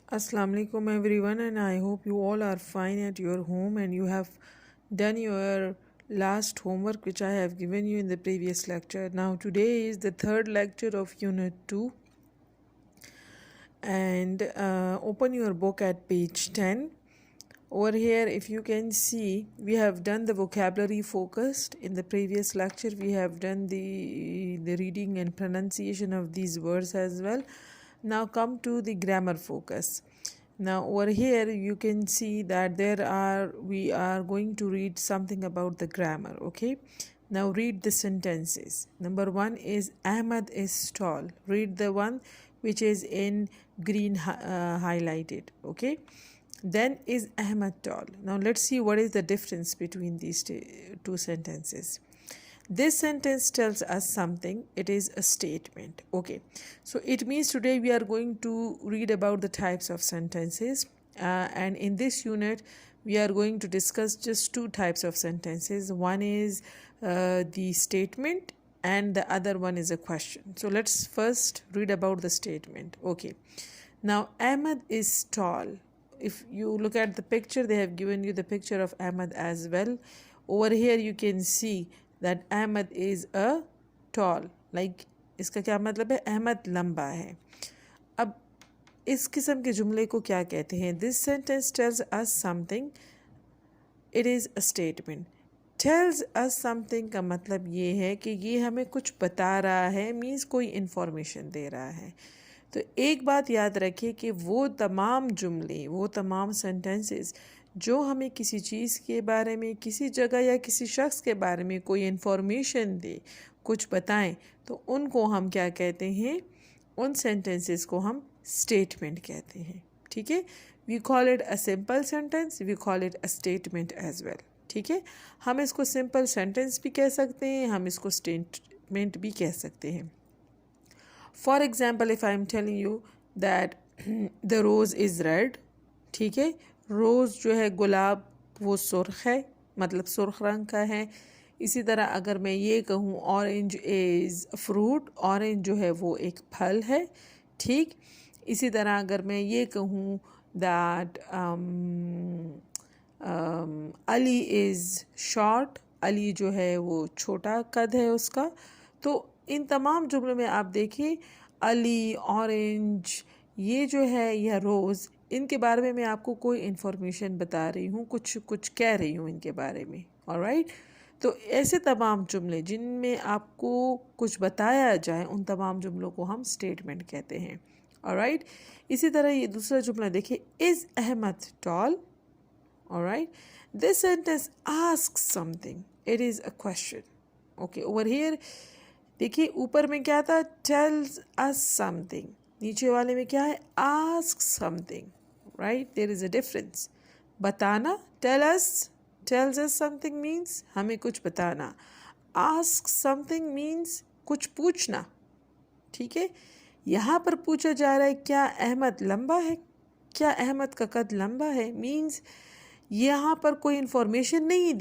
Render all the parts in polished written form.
Assalamu alaikum everyone, and I hope you all are fine at your home and you have done your last homework which I have given you in the previous lecture. Now today is the third lecture of unit 2, and open your book at page 10. Over here, if you can see, we have done the vocabulary focused. In the previous lecture we have done the reading and pronunciation of these words as well. Now come to the grammar focus. Now over here you can see that we are going to read something about the grammar. Okay, now read the sentences. Number 1 is Ahmad is tall. Read the one which is in green highlighted. Okay, then is Ahmad tall. Now let's see what is the difference between these two sentences. This sentence tells us something. It is a statement. Okay, so it means today we are going to read about the types of sentences, and in this unit we are going to discuss just two types of sentences. One is the statement and the other one is a question. So let's first read about the statement. Okay, now Ahmad is tall. If you look at the picture, they have given you the picture of Ahmad as well. Over here you can see that Ahmad is a tall. Like इसका क्या मतलब है? अहमद लंबा है. अब इस किस्म के जुमले को क्या कहते हैं? This sentence tells us something. It is a statement. Tells us something का मतलब ये है कि ये हमें कुछ बता रहा है, मीन्स कोई इंफॉर्मेशन दे रहा है. तो एक बात याद रखिए कि वो तमाम जुमले, वो तमाम सेंटेंसेस जो हमें किसी चीज़ के बारे में, किसी जगह या किसी शख्स के बारे में कोई इन्फॉर्मेशन दे, कुछ बताएं, तो उनको हम क्या कहते हैं? उन सेंटेंसेस को हम स्टेटमेंट कहते हैं. ठीक है, we call it a simple sentence, we call it a statement as well. ठीक है, हम इसको सिंपल सेंटेंस भी कह सकते हैं, हम इसको स्टेटमेंट भी कह सकते हैं. For example, if I am telling you that the rose is red. ठीक है, रोज़ जो है गुलाब वो सुर्ख है, मतलब सुर्ख रंग का है. इसी तरह अगर मैं ये कहूँ ऑरेंज इज़ फ्रूट, ऑरेंज जो है वो एक फल है. ठीक, इसी तरह अगर मैं ये कहूँ that Ali is short, Ali जो है वो छोटा कद है उसका. तो इन तमाम जुमलों में आप देखिए अली, ऑरेंज, ये जो है या रोज़, इनके बारे में मैं आपको कोई इन्फॉर्मेशन बता रही हूँ, कुछ कह रही हूँ इनके बारे में. ऑलराइट, तो ऐसे तमाम जुमले जिनमें आपको कुछ बताया जाए, उन तमाम जुमलों को हम स्टेटमेंट कहते हैं. ऑलराइट, इसी तरह ये दूसरा जुमला देखिए, is Ahmad tall. Alright, this sentence ask something. It is a question. Okay, over here देखिए ऊपर में क्या था? Tells us something. नीचे वाले में क्या है? Ask something. Right, there is a difference. बताना, tell us, tells us something means हमें कुछ बताना. आस्क समथिंग मीन्स कुछ पूछना. ठीक है, यहाँ पर पूछा जा रहा है क्या अहमद लंबा है, क्या अहमद का कद लंबा है. मीन्स यहाँ पर कोई इन्फॉर्मेशन नहीं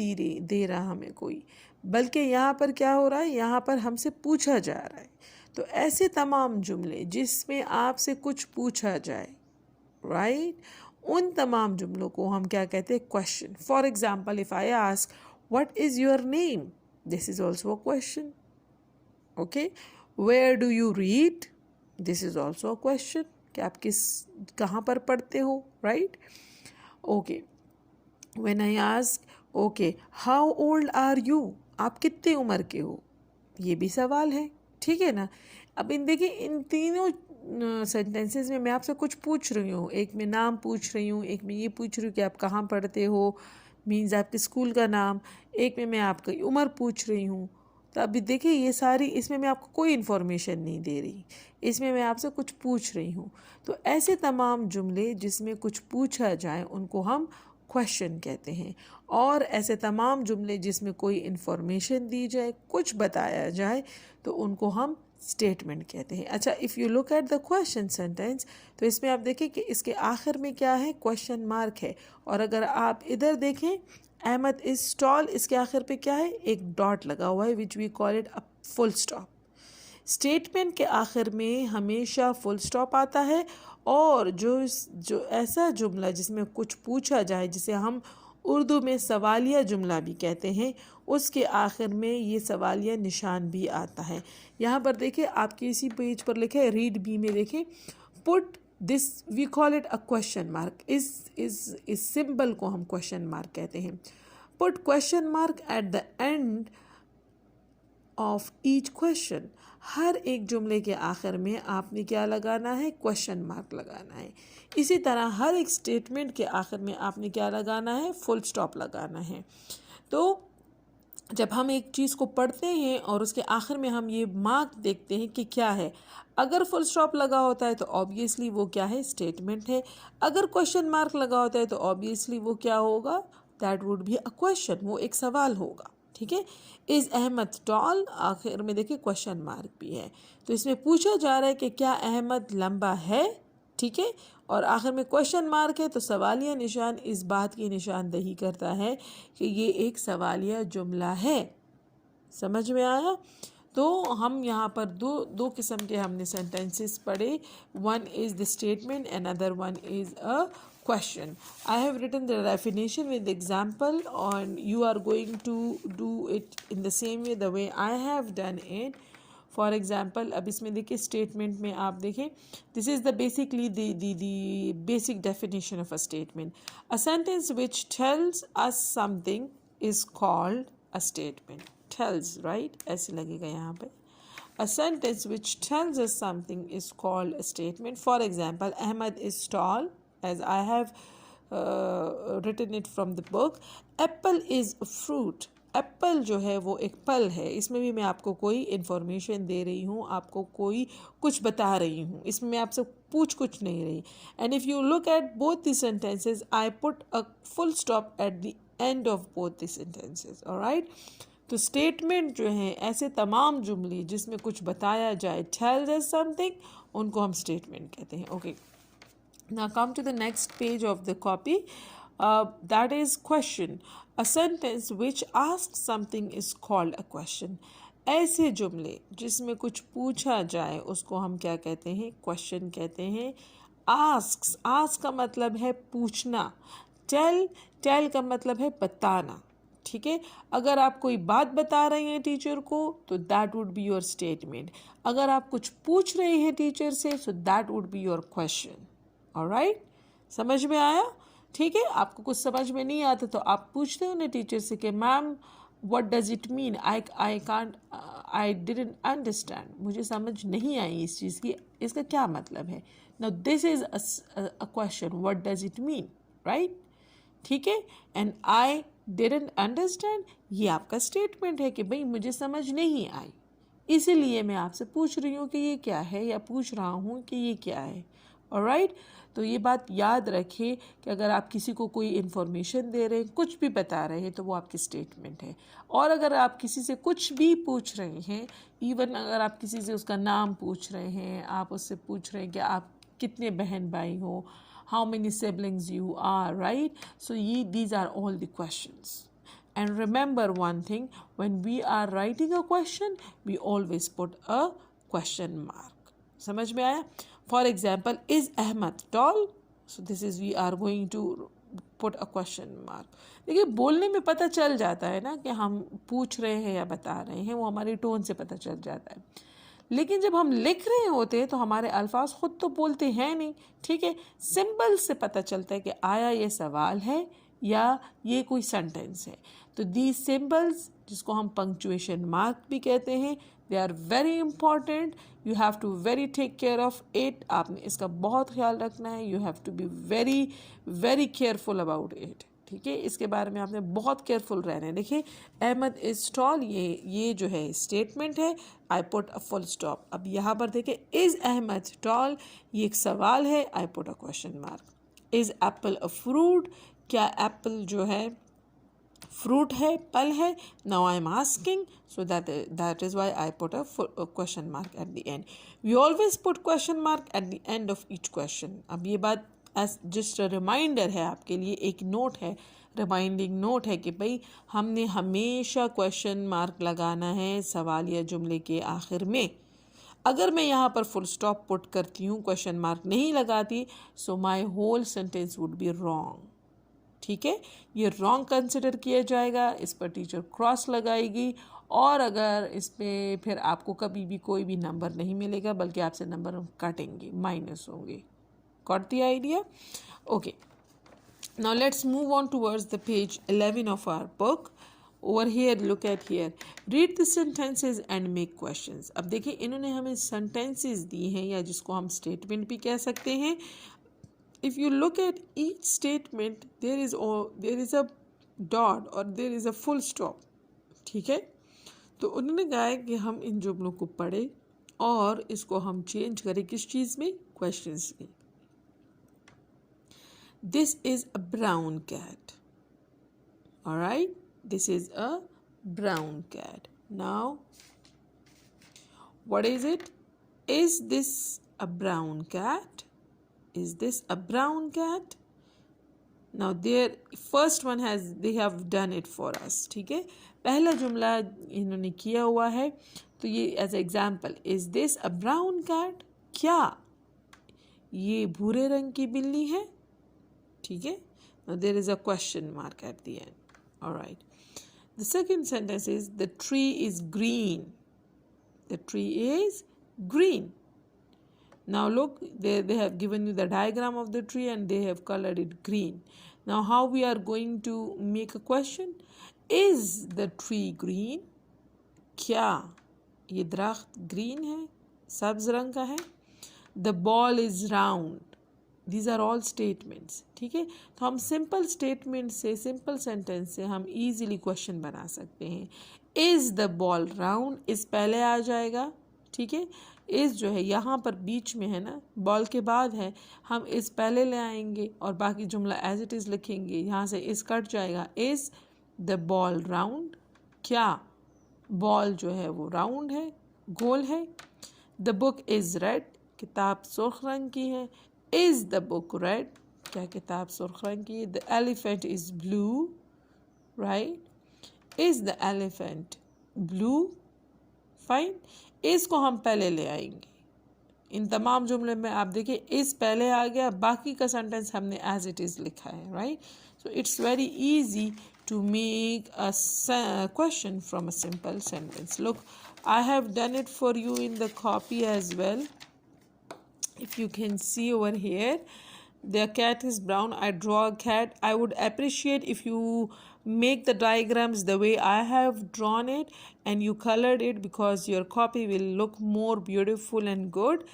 दे रहा हमें कोई, बल्कि यहाँ पर क्या हो रहा है? यहाँ पर हमसे पूछा जा रहा है. तो ऐसे तमाम जुमले जिसमें आपसे कुछ पूछा जाए, राइट, उन तमाम जुमलों को हम क्या कहते हैं? Question. For example, if I ask what is your name, this is also a question. Okay, where do you read, this is also a question, कि आप कहाँ पर पढ़ते हो. Right, okay. When I ask okay how old are you, आप कितने उम्र के हो, ये भी सवाल है. ठीक है ना. अब देखिए इन तीनों सेंटेंसेस में मैं आपसे कुछ पूछ रही हूँ. एक में नाम पूछ रही हूँ, एक में ये पूछ रही हूँ कि आप कहाँ पढ़ते हो, मीन्स आपके स्कूल का नाम. एक में मैं आपकी उम्र पूछ रही हूँ. तो अभी देखिए ये सारी, इसमें मैं आपको कोई इन्फॉर्मेशन नहीं दे रही, इसमें मैं आपसे कुछ पूछ रही हूँ. तो ऐसे तमाम जुमले जिसमें कुछ पूछा जाए उनको हम क्वेश्चन कहते हैं. और ऐसे तमाम जुमले जिसमें कोई इन्फॉर्मेशन दी जाए, कुछ बताया जाए, तो उनको हम स्टेटमेंट कहते हैं. अच्छा, if you look at the question sentence, तो इसमें आप देखें कि इसके आखिर में क्या है? क्वेश्चन मार्क है. और अगर आप इधर देखें अहमद इज़ टॉल, इसके आखिर पे क्या है? एक डॉट लगा हुआ है, which we call it a full stop. Statement के आखिर में हमेशा फुल स्टॉप आता है और जो ऐसा जुमला जिसमें कुछ पूछा जाए, जिसे हम उर्दू में सवालिया जुमला भी कहते हैं, उसके आखिर में ये सवालिया निशान भी आता है। यहाँ पर देखें, आपके इसी पेज पर लिखे है, रीड बी में देखें, put this, we call it a question mark. इस सिंबल को हम क्वेश्चन मार्क कहते हैं। Put question mark at the end of each question. हर एक जुमले के आखिर में आपने क्या लगाना है? क्वेश्चन मार्क लगाना है। इसी तरह हर एक स्टेटमेंट के आखिर में आपने क्या लगाना है? फुल स्टॉप लगाना है। तो जब हम एक चीज़ को पढ़ते हैं और उसके आखिर में हम ये मार्क देखते हैं कि क्या है, अगर फुल स्टॉप लगा होता है तो ऑब्वियसली वो क्या है? स्टेटमेंट है। अगर क्वेश्चन मार्क लगा होता है तो ऑब्वियसली वो क्या होगा? That would be a question, वो एक सवाल होगा। ठीक है। इज़ अहमद टॉल, आखिर में देखिए क्वेश्चन मार्क भी है, तो इसमें पूछा जा रहा है कि क्या अहमद लंबा है। ठीक है। और आखिर में क्वेश्चन मार्क है, तो सवालिया निशान इस बात की निशानदही करता है कि ये एक सवालिया जुमला है। समझ में आया? तो हम यहाँ पर दो किस्म के हमने सेंटेंसेस पढ़े। One is the statement, another one is a question. I have written the definition with the example, and you are going to do it in the same way the way I have done it. For example, अब इसमें देखिए statement में आप देखें, this is the basically the basic definition of a statement. A sentence which tells us something is called a statement. Tells, right? ऐसे लगेगा यहाँ पे. A sentence which tells us something is called a statement. For example, Ahmad is tall, as I have written it from the book. Apple is a fruit. Apple जो है वो एक फल है। इसमें भी मैं आपको कोई इन्फॉर्मेशन दे रही हूँ, आपको कोई कुछ बता रही हूँ, इसमें मैं आपसे पूछ कुछ नहीं रही। And if you look at both the sentences, I put a full stop at the end of both the sentences. Alright. तो स्टेटमेंट जो है, ऐसे तमाम जुमले जिसमें कुछ बताया जाए, टेल्स अस समथिंग, उनको हम स्टेटमेंट कहते हैं। Okay, now come to the next page of the copy. That is question. A sentence which asks something is called a question. ऐसे जुमले जिसमें कुछ पूछा जाए उसको हम क्या कहते हैं? क्वेश्चन कहते हैं। आस्क्स, आस्क का मतलब है पूछना। टेल, टेल का मतलब है बताना। ठीक है। अगर आप कोई बात बता रहे हैं टीचर को, तो that would be your statement. अगर आप कुछ पूछ रहे हैं टीचर से, so that would be your question. Alright, समझ में आया? ठीक है। आपको कुछ समझ में नहीं आता तो आप पूछते हो ना टीचर से कि ma'am what does it mean, I didn't understand, मुझे समझ नहीं आई इस चीज़ की, इसका क्या मतलब है। Now this is a question, what does it mean, right? ठीक है। एंड आई डिडंट अंडरस्टैंड, ये आपका स्टेटमेंट है कि भाई मुझे समझ नहीं आई, इसीलिए मैं आपसे पूछ रही हूँ कि ये क्या है, या पूछ रहा हूँ कि ये क्या है। ऑलराइट। तो ये बात याद रखिए कि अगर आप किसी को कोई इन्फॉर्मेशन दे रहे हैं, कुछ भी बता रहे हैं, तो वो आपकी स्टेटमेंट है। और अगर आप किसी से कुछ भी पूछ रहे हैं, इवन अगर आप किसी से उसका नाम पूछ रहे हैं, आप उससे पूछ रहे हैं कि आप कितने बहन भाई हो, how many siblings you are, right? So these are all the questions. And remember one thing, when we are writing a question, we always put a question mark. समझ में आया? For example, is Ahmad tall? So this is, we are going to put a question mark. देखिए, बोलने में पता चल जाता है ना कि हम पूछ रहे हैं या बता रहे हैं, वो हमारी टोन से पता चल जाता है। लेकिन जब हम लिख रहे होते हैं तो हमारे अल्फाज खुद तो बोलते हैं नहीं। ठीक है। सिंबल से पता चलता है कि आया ये सवाल है या ये कोई सेंटेंस है। तो दीज सिंबल्स, जिसको हम पंक्चुएशन मार्क भी कहते हैं, they are very important. You have to very take care of it. आपने इसका बहुत ख्याल रखना है। You have to be very very careful about it. ठीक है। इसके बारे में आपने बहुत केयरफुल रहना है। देखिए, अहमद इज़ टॉल, ये जो है स्टेटमेंट है। I put a full stop. अब यहाँ पर देखिए, इज़ अहमद टॉल, ये एक सवाल है। I put a question mark. Is apple a fruit, क्या एप्पल जो है फ्रूट है, फल है। Now I am asking, so that is why I put a question mark at the end. We always put question mark at the end of each question. अब ये बात as just reminder है आपके लिए, एक नोट है, reminding note है कि भाई हमने हमेशा क्वेश्चन मार्क लगाना है सवाल या जुमले के आखिर में। अगर मैं यहाँ पर फुल स्टॉप पुट करती हूँ, क्वेश्चन मार्क नहीं लगाती, so my whole sentence would be wrong. ठीक है, ये रॉन्ग कंसिडर किया जाएगा, इस पर टीचर क्रॉस लगाएगी और अगर इस पर फिर आपको कभी भी कोई भी नंबर नहीं मिलेगा, बल्कि आपसे नंबर काटेंगे, माइनस होंगे। Got the idea? Okay, now let's move on towards the page 11 of our book. Over here, look at here. Read the sentences and make questions. अब देखिए इन्होंने हमें sentences दी हैं, या जिसको हम statement भी कह सकते हैं. If you look at each statement, there is a dot or there is a full stop. ठीक है, तो उन्होंने कहा है कि हम इन जुमलों को पढ़ें और इसको हम चेंज करें किस चीज़ में, क्वेश्चंस में. This is a brown cat. All right, this is a brown cat. Now, what is it? Is this a brown cat? Is this a brown cat? Now, their first one they have done it for us. ठीक है, पहला जुमला इन्होंने किया हुआ है, तो ये as an example, is this a brown cat? क्या ये भूरे रंग की बिल्ली है? ठीक है, now there is a question mark at the end. All right, the second sentence is the tree is green. The tree is green. Now look, they have given you the diagram of the tree and they have colored it green. Now how we are going to make a question? Is the tree green? क्या ये दरख्त green है, सब्ज रंग का है? The ball is round. These are all statements. ठीक है, तो हम सिंपल स्टेटमेंट से, सिंपल सेंटेंस से हम इजीली क्वेश्चन बना सकते हैं. इज़ द बॉल राउंड, इस पहले आ जाएगा. ठीक है, इज़ जो है यहाँ पर बीच में है ना, बॉल के बाद है, हम इस पहले ले आएंगे और बाकी जुमला एज इट इज़ लिखेंगे. यहाँ से इस कट जाएगा. इज़ द बॉल राउंड, क्या बॉल जो है वो राउंड है, गोल है. द बुक इज़ रेड, किताब सुर्ख रंग की है. Is the book red? क्या किताब सुर्ख रंग की है? The elephant is blue, right? Is the elephant blue? Fine. Is को हम पहले ले आएंगे. इन तमाम जुमले में आप देखिए is पहले आ गया, बाकी का सेंटेंस हमने as it is लिखा है, right? So it's very easy to make a question from a simple sentence. Look, I have done it for you in the copy as well. If you can see over here, the cat is brown. I draw a cat. I would appreciate if you make the diagrams the way I have drawn it and you colored it, because your copy will look more beautiful and good.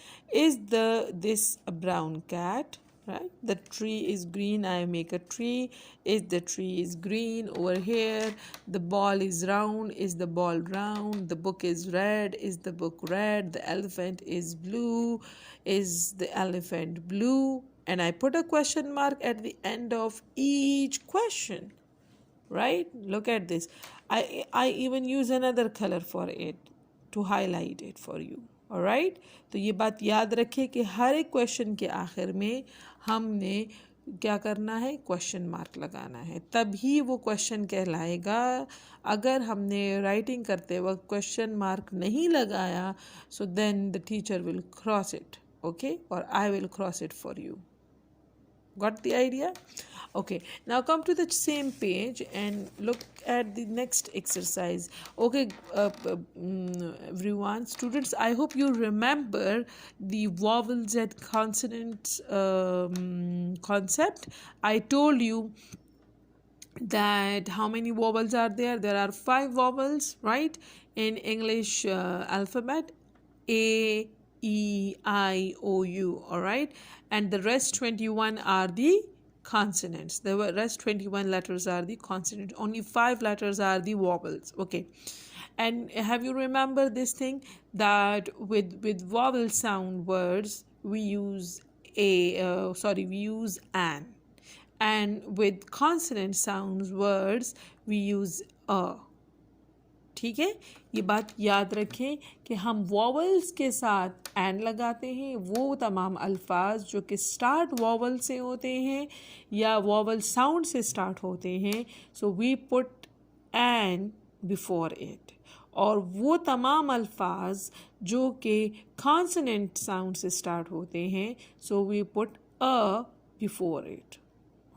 Is this a brown cat? Right, the tree is green. I make a tree. Is the tree is green? Over here, the ball is round. Is the ball round? The book is red. Is the book red? The elephant is blue. Is the elephant blue? And I put a question mark at the end of each question. Right, look at this. I even use another color for it to highlight it for you. Alright, तो ये बात याद रखिए कि हर एक question के आखिर में हमने क्या करना है, क्वेश्चन मार्क लगाना है, तभी वो क्वेश्चन कहलाएगा. अगर हमने राइटिंग करते वक्त क्वेश्चन मार्क नहीं लगाया, so then the teacher will cross it, okay, और I will cross it for you. Got the idea? Okay, now come to the same page and look at the next exercise. Okay, everyone, students, I hope you remember the vowels and consonants concept. I told you that how many vowels are there? There are 5 vowels, right, in English alphabet. A, E, I, O, U, all right, and the rest 21 are the consonants. The rest 21 letters are the consonants. Only 5 letters are the vowels. Okay, and have you remember this thing that with vowel sound words we use we use an, and with consonant sounds words we use a. ठीक है, ये बात याद रखें कि हम vowels के साथ एंड लगाते हैं वो तमाम अल्फाज जो कि स्टार्ट वॉवल से होते हैं या वॉवल साउंड से स्टार्ट होते हैं. So we put an before it. और वो तमाम अल्फाज जो कि कॉन्सोनेंट साउंड से स्टार्ट होते हैं, so we put a before it.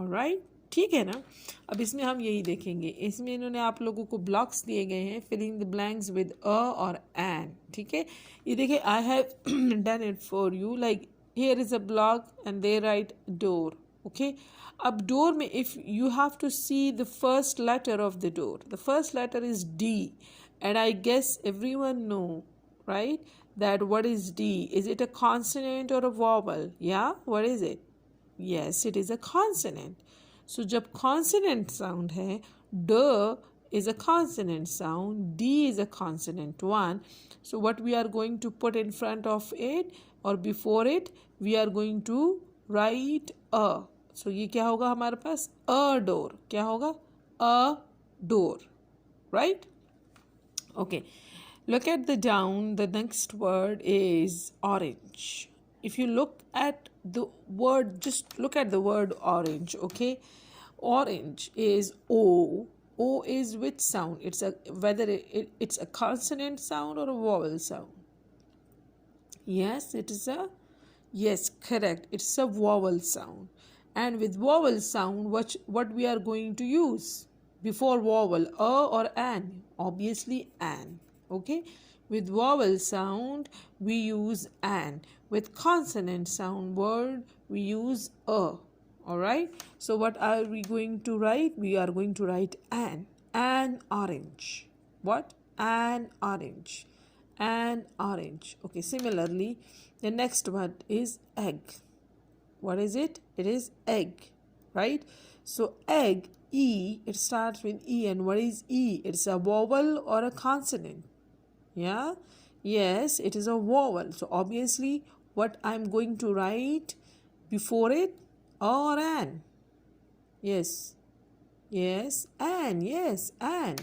Alright, ठीक है ना। अब इसमें हम यही देखेंगे, इसमें इन्होंने आप लोगों को ब्लॉक्स दिए गए हैं, filling the blanks with a और एन। ठीक है, ये देखिए, I have done it for you, like here is a block and they write door. Okay, अब डोर में if you have to see the first letter of the door, the first letter is D, and I guess everyone know, right, that what is D? Is it a consonant or a vowel? Yeah, what is it? Yes, it is a consonant. So जब consonant sound है, D is a consonant sound, D is a consonant one. So what we are going to put in front of it or before it, we are going to write a. So ये क्या होगा हमारे पास? A door. क्या होगा? A door. Right? Okay. Look at the down. The next word is orange. If you look at the word, just look at the word orange. Okay, orange is O. O is which sound? It's a whether it's a consonant sound or a vowel sound. Yes, it is a, yes, correct. It's a vowel sound. And with vowel sound, what we are going to use before vowel, a or an? Obviously an. Okay, with vowel sound we use an, with consonant sound word we use a. All right, so what are we going to write? We are going to write an orange. What? An orange, an orange. Okay, similarly the next one is egg. What is it? It is egg, right? So egg, E, it starts with E, and what is E? It's a vowel or a consonant? Yeah, yes, it is a vowel. So obviously what I'm going to write before it, or an? Yes, yes, an, yes, an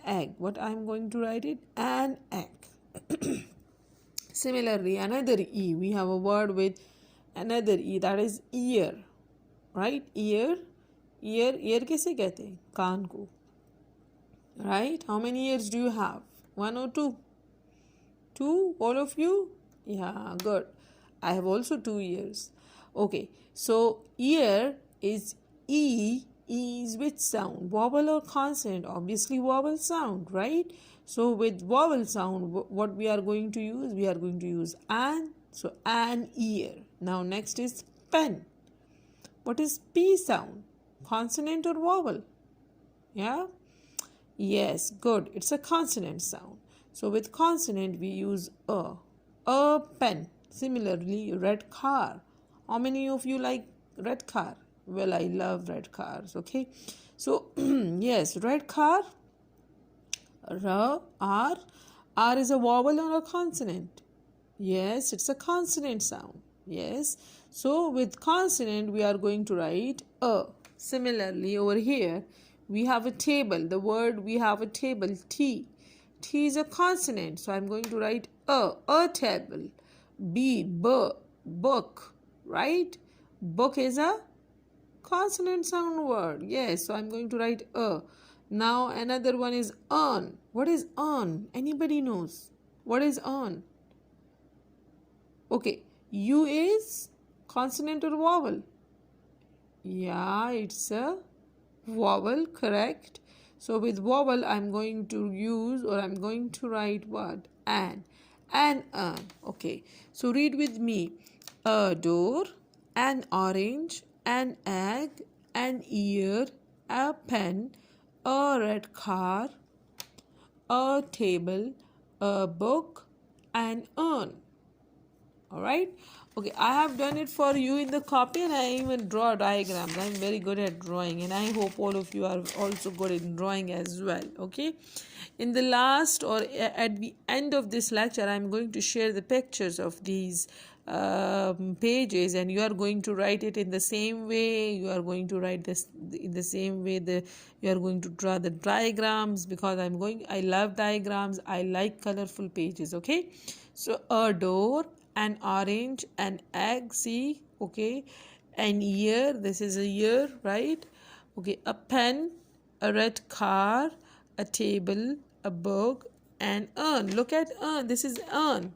egg. What I'm going to write it? An egg. Similarly, another E, we have a word with another E, that is ear, right? Ear, ear कैसे कहते हैं? कान को, right? How many ears do you have? One or two? Two, all of you? Yeah, good. I have also 2 ears. Okay, so ear is E. E is which sound? Vowel or consonant? Obviously vowel sound, right? So with vowel sound, what we are going to use? We are going to use an. So an ear. Now next is pen. What is P sound? Consonant or vowel? Yeah? Yes, good. It's a consonant sound. So with consonant we use a. A pen. Similarly, red car. How many of you like red car? Well, I love red cars. Okay. So yes, red car. R, R. R is a vowel or a consonant? Yes, it's a consonant sound. Yes. So with consonant we are going to write a. Similarly, over here we have a table. The word we have a table, T. T is a consonant, so I'm going to write a table. B, book, right? Book is a consonant sound word. Yes, so I'm going to write a. Now another one is earn. What is earn? Anybody knows? What is earn? Okay, U is consonant or vowel? Yeah, it's a vowel, correct. So with vowel I'm going to use, or I'm going to write what? An. Okay, so read with me. A door, an orange, an egg, an ear, a pen, a red car, a table, a book, an urn. All right. Okay, I have done it for you in the copy, and I even draw diagrams. I'm very good at drawing, and I hope all of you are also good in drawing as well. Okay, in the last or at the end of this lecture, I'm going to share the pictures of these pages, and you are going to write it in the same way. You are going to write this in the same way. You are going to draw the diagrams, because I love diagrams. I like colorful pages. Okay, so a door, an orange, an egg, see, okay, an ear, this is a ear, right? Okay, a pen, a red car, a table, a book, and urn. Look at urn. This is urn.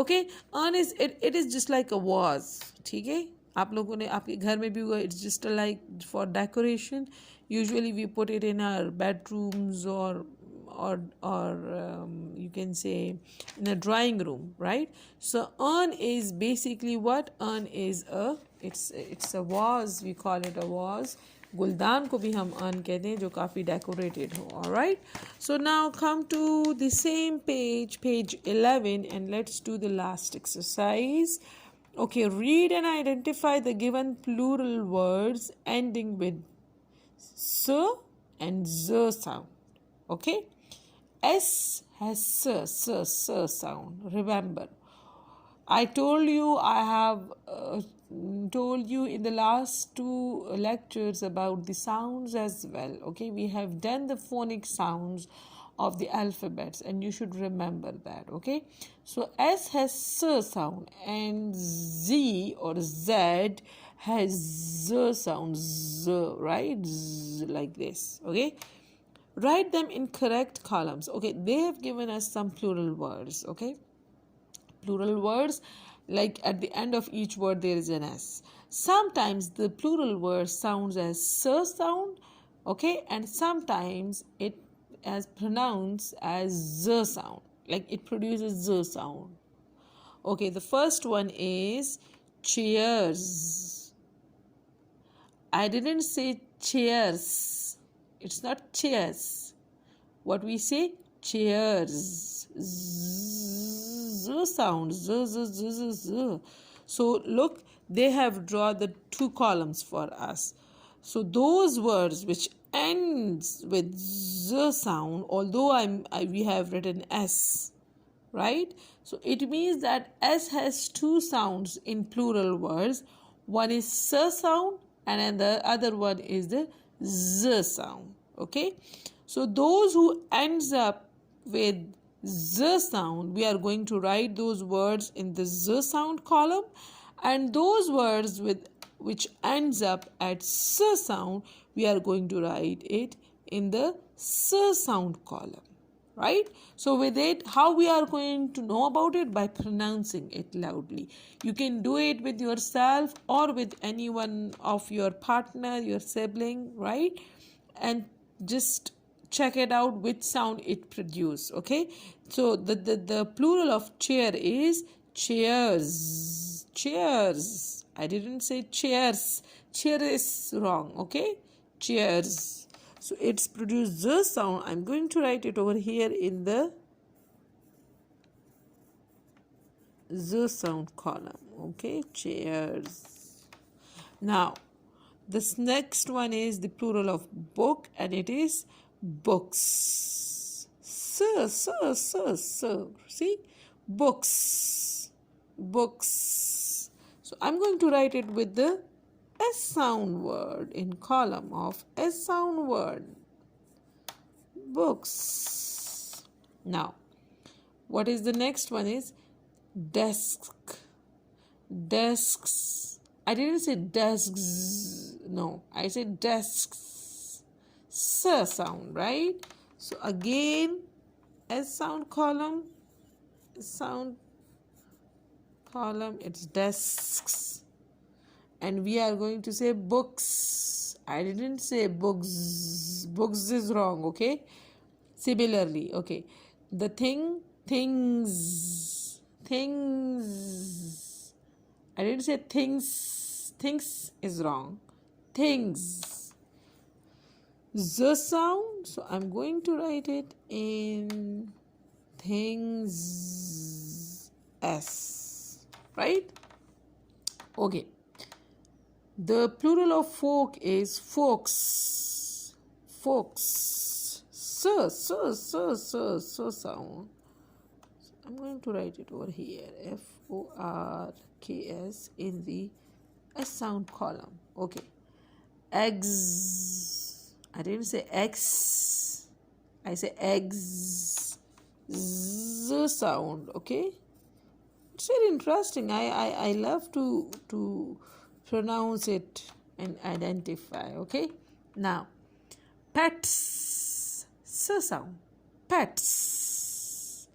Okay, urn is it is just like a vase. ठीक है, आप लोगों ने आपके घर में भी हुआ. It's just like for decoration. Usually we put it in our bedrooms, or you can say in a drawing room, right? So urn is basically what? Urn is it's a vase. We call it a vase. गुलदान को भी हम earn कहते हैं जो काफ़ी decorated हो. Alright, so now come to the same page, page 11, and let's do the last exercise. Okay, read and identify the given plural words ending with s and z sound. Okay, s has s sound. Remember, I told you, I have told you in the last two lectures about the sounds as well. Okay, we have done the phonic sounds of the alphabets, and you should remember that. Okay, so S has S sound, and Z or Z has Z sound, Z, right? Z, like this. Okay, write them in correct columns. Okay, they have given us some plural words. Okay, plural words, like at the end of each word there is an S. Sometimes the plural word sounds as S sound, okay, and sometimes it is pronounced as Z sound, like it produces Z sound. Okay, the first one is cheers. I didn't say cheers. It's not cheers. What we say? Cheers. Z sound. Z, z, z, z, z. So look, they have drawn the two columns for us. So those words which ends with Z sound, although we have written S, right? So it means that S has two sounds in plural words. One is S sound, and then the other one is the Z sound. Okay, so those who ends up with Z sound, we are going to write those words in the Z sound column, and those words which ends up at S sound, we are going to write it in the S sound column. Right? So with it, how we are going to know about it? By pronouncing it loudly. You can do it with yourself or with anyone of your partner, your sibling, right? And just check it out which sound it produces. Okay, so the plural of chair is chairs. Chairs. I didn't say chairs. Chair is wrong. Okay, chairs. So it's produced the sound. I'm going to write it over here in the Z sound column. Okay, chairs. Now, this next one is the plural of book, and it is books. See? Books. Books. So I'm going to write it with the S sound word in column of S sound word. Books. Now, what is the next one is desk. Desks. I didn't say desks. No, I said desks. S sound, right? So again, S sound column. Sound column, it's desks. And we are going to say books. I didn't say books. Books is wrong, okay? Similarly, okay. The things. Things. I didn't say things. Things is wrong. Things. Z sound. So I'm going to write it in things. S. Right? Okay. The plural of folk is folks. Folks. So sound. I'm going to write it over here. Forks in the S sound column. Okay. Eggs. I didn't say X. I say eggs. Z sound. Okay. It's very interesting. I love to pronounce it and identify. Okay, now pets, S sound. pets,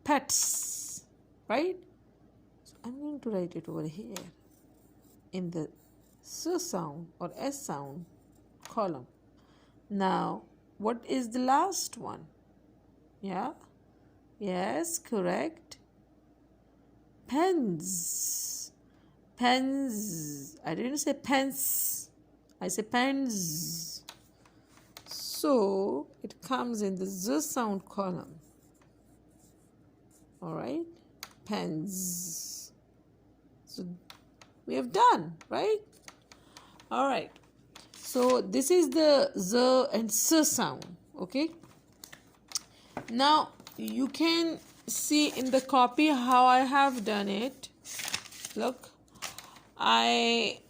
pets, right? So I'm going to write it over here in the S sound or S sound column. Now, what is the last one? Yeah, yes, correct. Pens, pens. I didn't say pens, I say pens. So it comes in the Z sound column. All right, pens. So we have done, right? All right. So this is the Z and S sound. Okay. Now you can see in the copy how I have done it. Look, I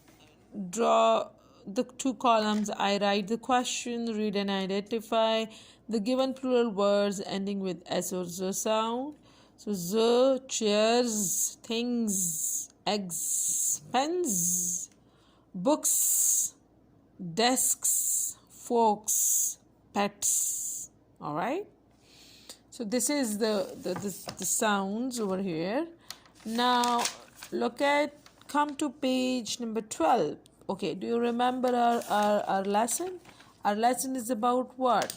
draw the two columns. I write the question, read and identify the given plural words ending with S or Z sound. So Z, chairs, things, eggs, pens, books, desks, folks, pets. All right. So this is the sounds over here. Now look at, come to page number 12. Okay, do you remember our lesson? Our lesson is about what?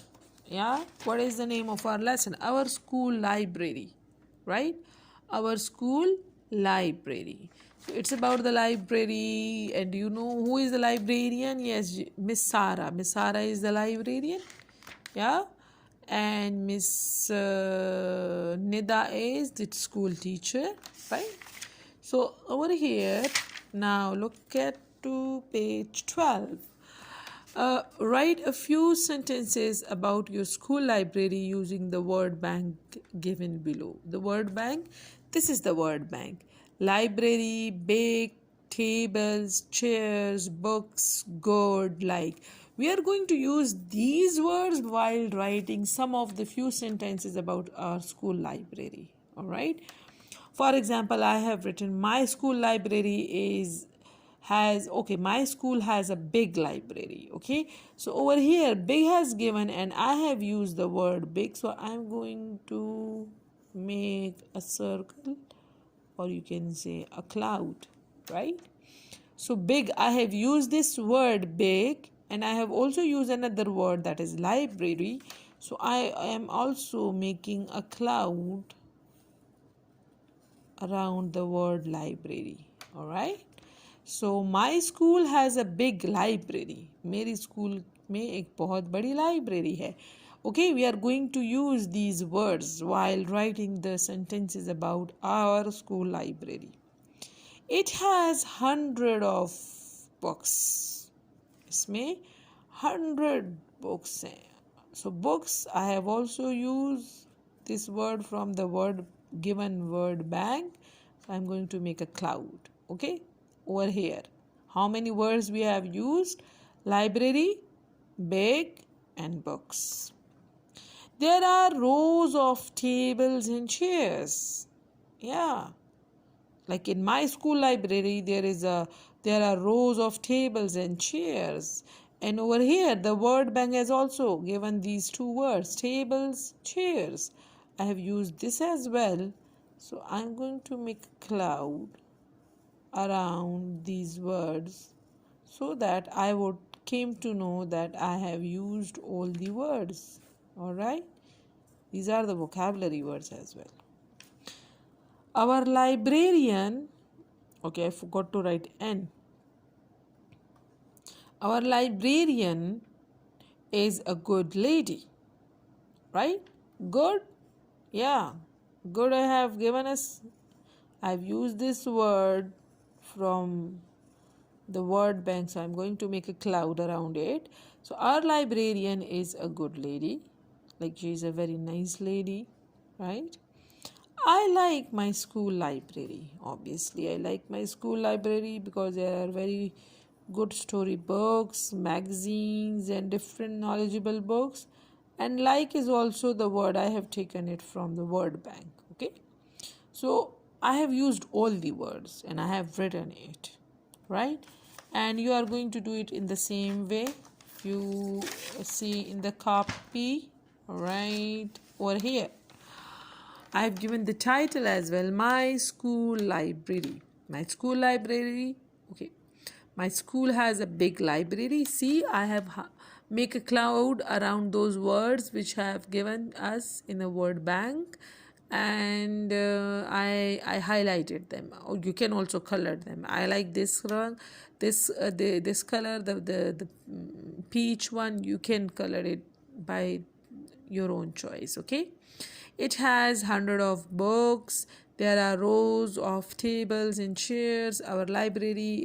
Yeah, what is the name of our lesson? Our school library, right? Our school library. So it's about the library, and you know who is the librarian? Yes, Miss Sarah. Miss Sarah is the librarian. Yeah, and Miss Nida is the school teacher, right? So over here, now look at to page 12. Write a few sentences about your school library using the word bank given below. The word bank, this is the word bank. Library, bake, tables, chairs, books, good, like. We are going to use these words while writing some of the few sentences about our school library. All right. For example, I have written my school library my school has a big library. Okay, so over here big has given and I have used the word big, so I'm going to make a circle, or you can say a cloud, right? So big, I have used this word big, and I have also used another word that is library. So I am also making a cloud around the word library. All right. So my school has a big library. मेरी school में एक बहुत बड़ी library है. Okay, we are going to use these words while writing the sentences about our school library. It has 100 of books. इसमें 100 books हैं. So books, I have also used this word from the given word bank. So I'm going to make a cloud. Okay, over here. How many words we have used? Library, big, and books. There are rows of tables and chairs. Yeah. Like in my school library, there are rows of tables and chairs. And over here, the word bank has also given these two words, tables, chairs. I have used this as well. So I'm going to make a cloud around these words so that I would came to know that I have used all the words. All right. These are the vocabulary words as well. Our librarian, okay, I forgot to write N. Our librarian is a good lady, right? Good, yeah, good. I have given us, I've used this word from the word bank, so I'm going to make a cloud around it. So our librarian is a good lady, like she is a very nice lady, right? I like my school library. Obviously, I like my school library because there are very good story books, magazines, and different knowledgeable books. And like is also the word, I have taken it from the word bank. Okay, so I have used all the words and I have written it, right? And you are going to do it in the same way. You see in the copy, right? over here I've given the title as well, my school library. My school library, okay. My school has a big library. See, I have make a cloud around those words which I have given us in a word bank, and I highlighted them. Or you can also color them. I like this run, this color, the peach one. You can color it by your own choice. Okay. It has hundred of books. There are rows of tables and chairs. Our librarian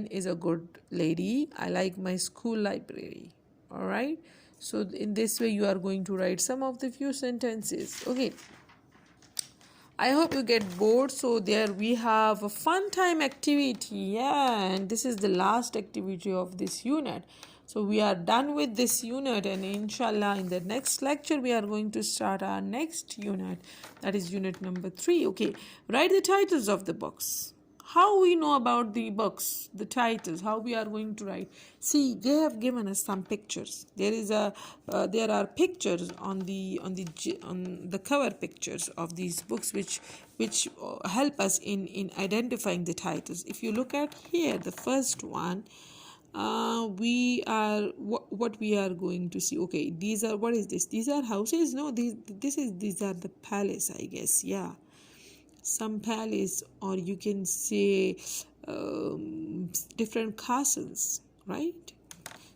is a good lady. I like my school library. All right. So in this way you are going to write some of the few sentences. Okay. I hope you get bored. So there we have a fun time activity. Yeah, and this is the last activity of this unit. So we are done with this unit, and inshallah in the next lecture we are going to start our next unit. That is unit number 3. Okay, write the titles of the books. How we know about the books, the titles, how we are going to write. See, they have given us some pictures. There are pictures on the cover pictures of these books which help us in identifying the titles. If you look at here, the first one, what we are going to see. Okay, these are, what is this? These are houses. No, these are the palace, I guess. Yeah, some palace, or you can say different castles, right?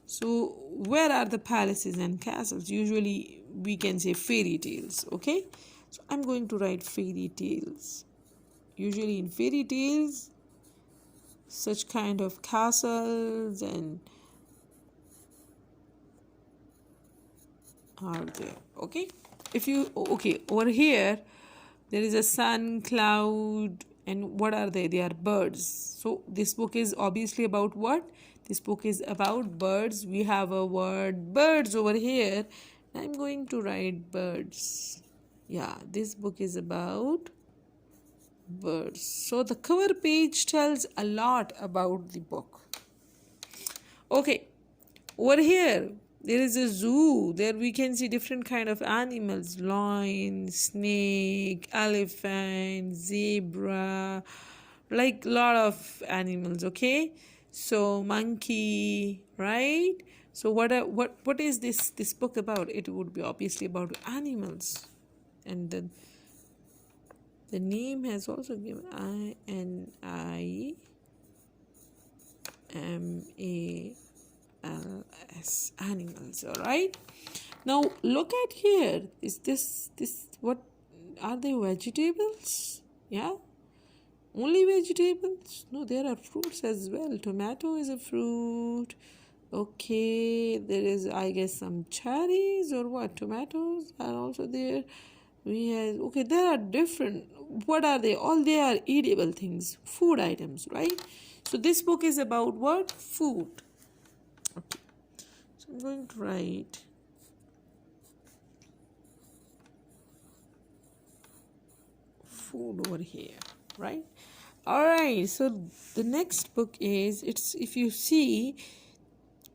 So where are the palaces and castles? Usually we can say fairy tales. Okay, so I'm going to write fairy tales. Usually in fairy tales such kind of castles and are there. Okay, if you, okay, over here there is a sun, cloud, and what are they? They are birds. So this book is obviously about what? This book is about birds. We have a word birds over here. I'm going to write birds. Yeah, this book is about birds. So the cover page tells a lot about the book. Okay, over here there is a zoo. There we can see different kind of animals: lion, snake, elephant, zebra, like lot of animals. Okay, so monkey, right? So what is this book about? It would be obviously about animals, and the name has also given INIMALS, animals. All right, now look at here. Is this what are they? Vegetables? Yeah, only vegetables? No, there are fruits as well. Tomato is a fruit. Okay, there is, I guess, some cherries or what? Tomatoes are also there. We have, okay, there are different, what are they? All they are eatable things, food items, right? So this book is about what? Food. Okay, so I'm going to write food over here, right? All right, so the next book is, it's, if you see,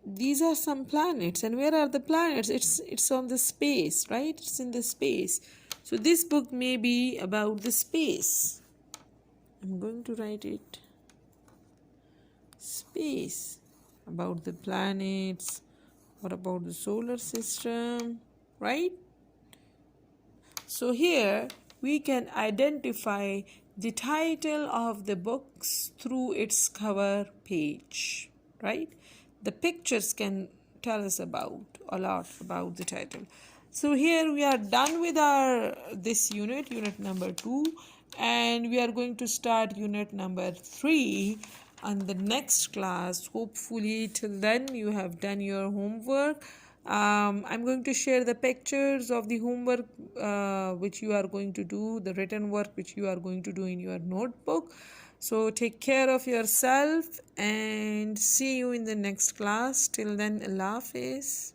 these are some planets, and where are the planets? It's on the space, right? It's in the space. So this book may be about the space. I'm going to write it space, about the planets or about the solar system, right? So here we can identify the title of the books through its cover page, right? The pictures can tell us about a lot about the title. So here we are done with our this unit number 2, and we are going to start unit number 3 on the next class. Hopefully till then you have done your homework. I'm going to share the pictures of the homework which you are going to do, the written work which you are going to do in your notebook. So take care of yourself and see you in the next class. Till then, Allah Hafiz.